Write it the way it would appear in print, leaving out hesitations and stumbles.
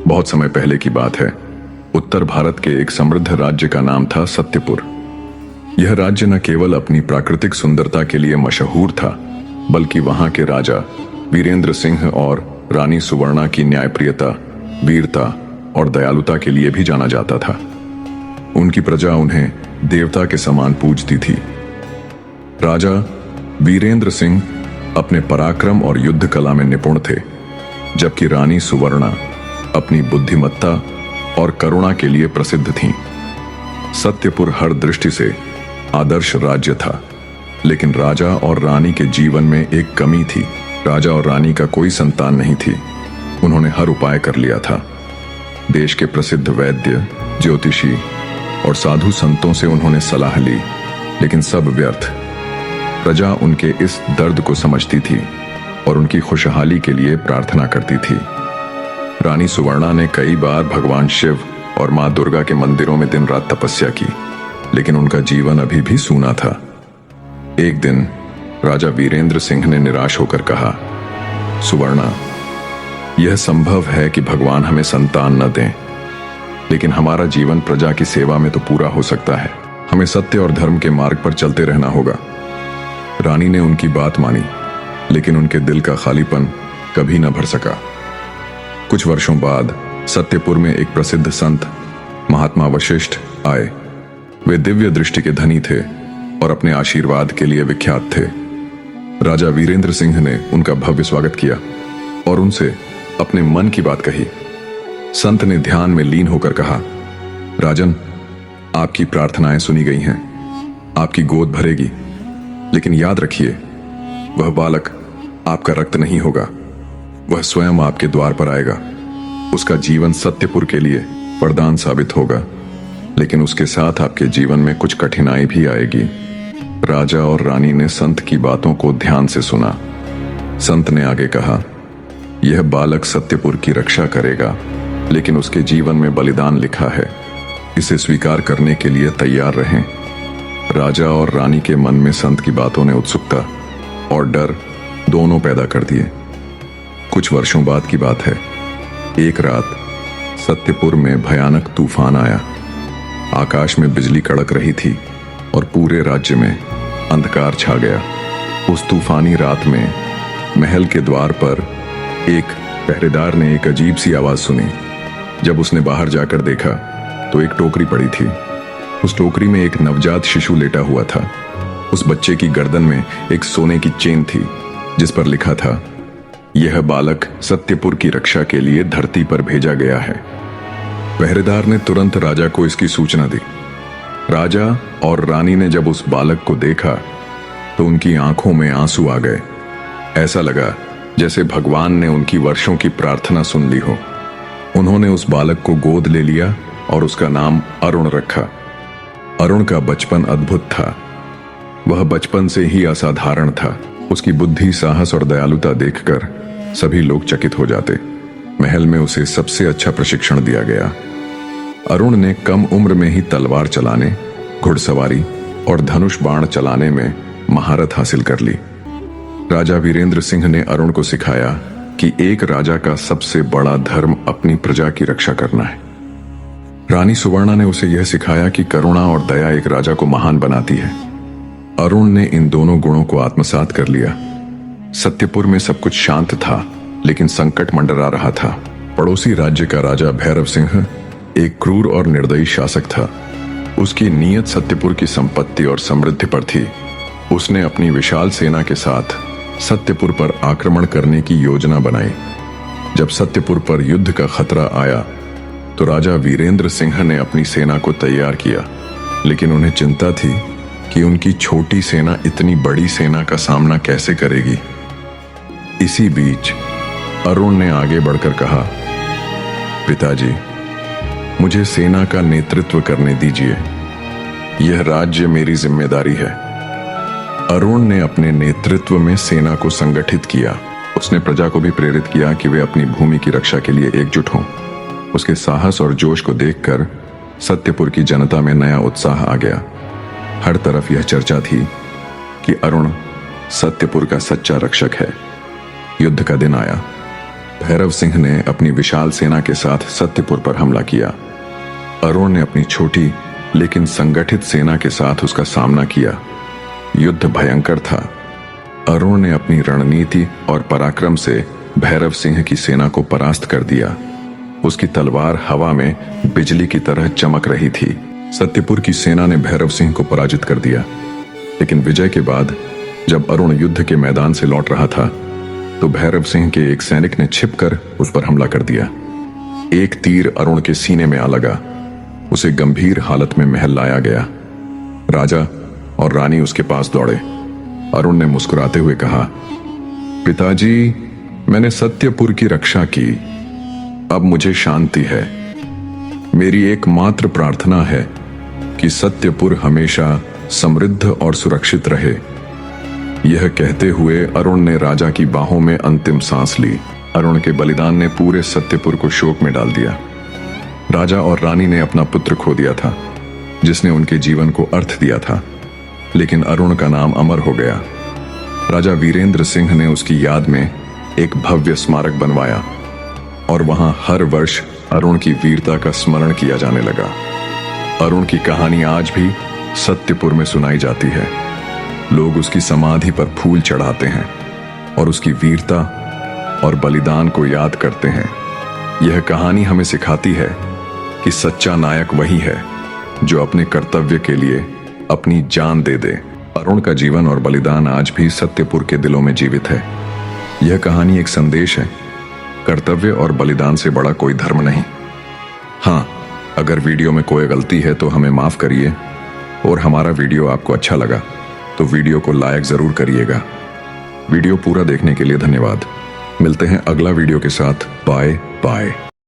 बहुत समय पहले की बात है। उत्तर भारत के एक समृद्ध राज्य का नाम था सत्यपुर। यह राज्य न केवल अपनी प्राकृतिक सुंदरता के लिए मशहूर था, बल्कि वहां के राजा वीरेंद्र सिंह और रानी सुवर्णा की न्यायप्रियता, वीरता और दयालुता के लिए भी जाना जाता था। उनकी प्रजा उन्हें देवता के समान पूजती थी। राजा वीरेंद्र सिंह अपने पराक्रम और युद्ध कला में निपुण थे, जबकि रानी सुवर्णा अपनी बुद्धिमत्ता और करुणा के लिए प्रसिद्ध थीं। सत्यपुर हर दृष्टि से आदर्श राज्य था, लेकिन राजा और रानी के जीवन में एक कमी थी। राजा और रानी का कोई संतान नहीं थी। उन्होंने हर उपाय कर लिया था। देश के प्रसिद्ध वैद्य, ज्योतिषी और साधु संतों से उन्होंने सलाह ली, लेकिन सब व्यर्थ। प्रजा उनके इस दर्द को समझती थी और उनकी खुशहाली के लिए प्रार्थना करती थी। रानी सुवर्णा ने कई बार भगवान शिव और मां दुर्गा के मंदिरों में दिन रात तपस्या की, लेकिन उनका जीवन अभी भी सूना था। एक दिन राजा वीरेंद्र सिंह ने निराश होकर कहा, सुवर्णा, यह संभव है कि भगवान हमें संतान न दें, लेकिन हमारा जीवन प्रजा की सेवा में तो पूरा हो सकता है। हमें सत्य और धर्म के मार्ग पर चलते रहना होगा। रानी ने उनकी बात मानी, लेकिन उनके दिल का खालीपन कभी न भर सका। कुछ वर्षों बाद सत्यपुर में एक प्रसिद्ध संत महात्मा वशिष्ठ आए। वे दिव्य दृष्टि के धनी थे और अपने आशीर्वाद के लिए विख्यात थे। राजा वीरेंद्र सिंह ने उनका भव्य स्वागत किया और उनसे अपने मन की बात कही। संत ने ध्यान में लीन होकर कहा, राजन, आपकी प्रार्थनाएं सुनी गई हैं, आपकी गोद भरेगी, लेकिन याद रखिए, वह बालक आपका रक्त नहीं होगा। वह स्वयं आपके द्वार पर आएगा। उसका जीवन सत्यपुर के लिए वरदान साबित होगा, लेकिन उसके साथ आपके जीवन में कुछ कठिनाई भी आएगी। राजा और रानी ने संत की बातों को ध्यान से सुना। संत ने आगे कहा, यह बालक सत्यपुर की रक्षा करेगा, लेकिन उसके जीवन में बलिदान लिखा है। इसे स्वीकार करने के लिए तैयार रहें। राजा और रानी के मन में संत की बातों ने उत्सुकता और डर दोनों पैदा कर दिए। कुछ वर्षों बाद की बात है। एक रात सत्यपुर में भयानक तूफान आया। आकाश में बिजली कड़क रही थी और पूरे राज्य में अंधकार छा गया। उस तूफानी रात में महल के द्वार पर एक पहरेदार ने एक अजीब सी आवाज सुनी। जब उसने बाहर जाकर देखा तो एक टोकरी पड़ी थी। उस टोकरी में एक नवजात शिशु लेटा हुआ था। उस बच्चे की गर्दन में एक सोने की चेन थी, जिस पर लिखा था, यह बालक सत्यपुर की रक्षा के लिए धरती पर भेजा गया है। पहरेदार ने तुरंत राजा को इसकी सूचना दी। राजा और रानी ने जब उस बालक को देखा तो उनकी आंखों में आंसू आ गए। ऐसा लगा जैसे भगवान ने उनकी वर्षों की प्रार्थना सुन ली हो। उन्होंने उस बालक को गोद ले लिया और उसका नाम अरुण रखा। अरुण का बचपन अद्भुत था। वह बचपन से ही असाधारण था। उसकी बुद्धि, साहस और दयालुता देखकर सभी लोग चकित हो जाते। महल में उसे सबसे अच्छा प्रशिक्षण दिया गया। अरुण ने कम उम्र में ही तलवार चलाने, घुड़सवारी और धनुष बाण चलाने में महारत हासिल कर ली। राजा वीरेंद्र सिंह ने अरुण को सिखाया कि एक राजा का सबसे बड़ा धर्म अपनी प्रजा की रक्षा करना है। रानी सुवर्णा ने उसे यह सिखाया कि करुणा और दया एक राजा को महान बनाती है। अरुण ने इन दोनों गुणों को आत्मसात कर लिया। सत्यपुर में सब कुछ शांत था, लेकिन संकट मंडरा रहा था। पड़ोसी राज्य का राजा भैरव सिंह एक क्रूर और निर्दयी शासक था। उसकी नीयत सत्यपुर की संपत्ति और समृद्धि पर थी। उसने अपनी विशाल सेना के साथ सत्यपुर पर आक्रमण करने की योजना बनाई। जब सत्यपुर पर युद्ध का खतरा आया तो राजा वीरेंद्र सिंह ने अपनी सेना को तैयार किया, लेकिन उन्हें चिंता थी कि उनकी छोटी सेना इतनी बड़ी सेना का सामना कैसे करेगी। इसी बीच अरुण ने आगे बढ़कर कहा, पिताजी, मुझे सेना का नेतृत्व करने दीजिए। यह राज्य मेरी जिम्मेदारी है। अरुण ने अपने नेतृत्व में सेना को संगठित किया। उसने प्रजा को भी प्रेरित किया कि वे अपनी भूमि की रक्षा के लिए एकजुट हों। उसके साहस और जोश को देखकर सत्यपुर की जनता में नया उत्साह आ गया। हर तरफ यह चर्चा थी कि अरुण सत्यपुर का सच्चा रक्षक है। युद्ध का दिन आया। भैरव सिंह ने अपनी विशाल सेना के साथ सत्यपुर पर हमला किया। अरुण ने अपनी छोटी लेकिन संगठित सेना के साथ उसका सामना किया। युद्ध भयंकर था। अरुण ने अपनी रणनीति और पराक्रम से भैरव सिंह की सेना को परास्त कर दिया। उसकी तलवार हवा में बिजली की तरह चमक रही थी। सत्यपुर की सेना ने भैरव सिंह को पराजित कर दिया। लेकिन विजय के बाद जब अरुण युद्ध के मैदान से लौट रहा था तो भैरव सिंह के एक सैनिक ने छिपकर उस पर हमला कर दिया। एक तीर अरुण के सीने में आ लगा। उसे गंभीर हालत में महल लाया गया। राजा और रानी उसके पास दौड़े। अरुण ने मुस्कुराते हुए कहा, पिताजी, मैंने सत्यपुर की रक्षा की, अब मुझे शांति है। मेरी एकमात्र प्रार्थना है कि सत्यपुर हमेशा समृद्ध और सुरक्षित रहे। यह कहते हुए अरुण ने राजा की बाहों में अंतिम सांस ली। अरुण के बलिदान ने पूरे सत्यपुर को शोक में डाल दिया। राजा और रानी ने अपना पुत्र खो दिया था, जिसने उनके जीवन को अर्थ दिया था, लेकिन अरुण का नाम अमर हो गया। राजा वीरेंद्र सिंह ने उसकी याद में एक भव्य स्मारक बनवाया और वहां हर वर्ष अरुण की वीरता का स्मरण किया जाने लगा। अरुण की कहानी आज भी सत्यपुर में सुनाई जाती है। लोग उसकी समाधि पर फूल चढ़ाते हैं और उसकी वीरता और बलिदान को याद करते हैं। यह कहानी हमें सिखाती है कि सच्चा नायक वही है जो अपने कर्तव्य के लिए अपनी जान दे दे। अरुण का जीवन और बलिदान आज भी सत्यपुर के दिलों में जीवित है। यह कहानी एक संदेश है, कर्तव्य और बलिदान से बड़ा कोई धर्म नहीं। हाँ, अगर वीडियो में कोई गलती है तो हमें माफ करिए, और हमारा वीडियो आपको अच्छा लगा तो वीडियो को लाइक जरूर करिएगा। वीडियो पूरा देखने के लिए धन्यवाद। मिलते हैं अगला वीडियो के साथ। Bye bye.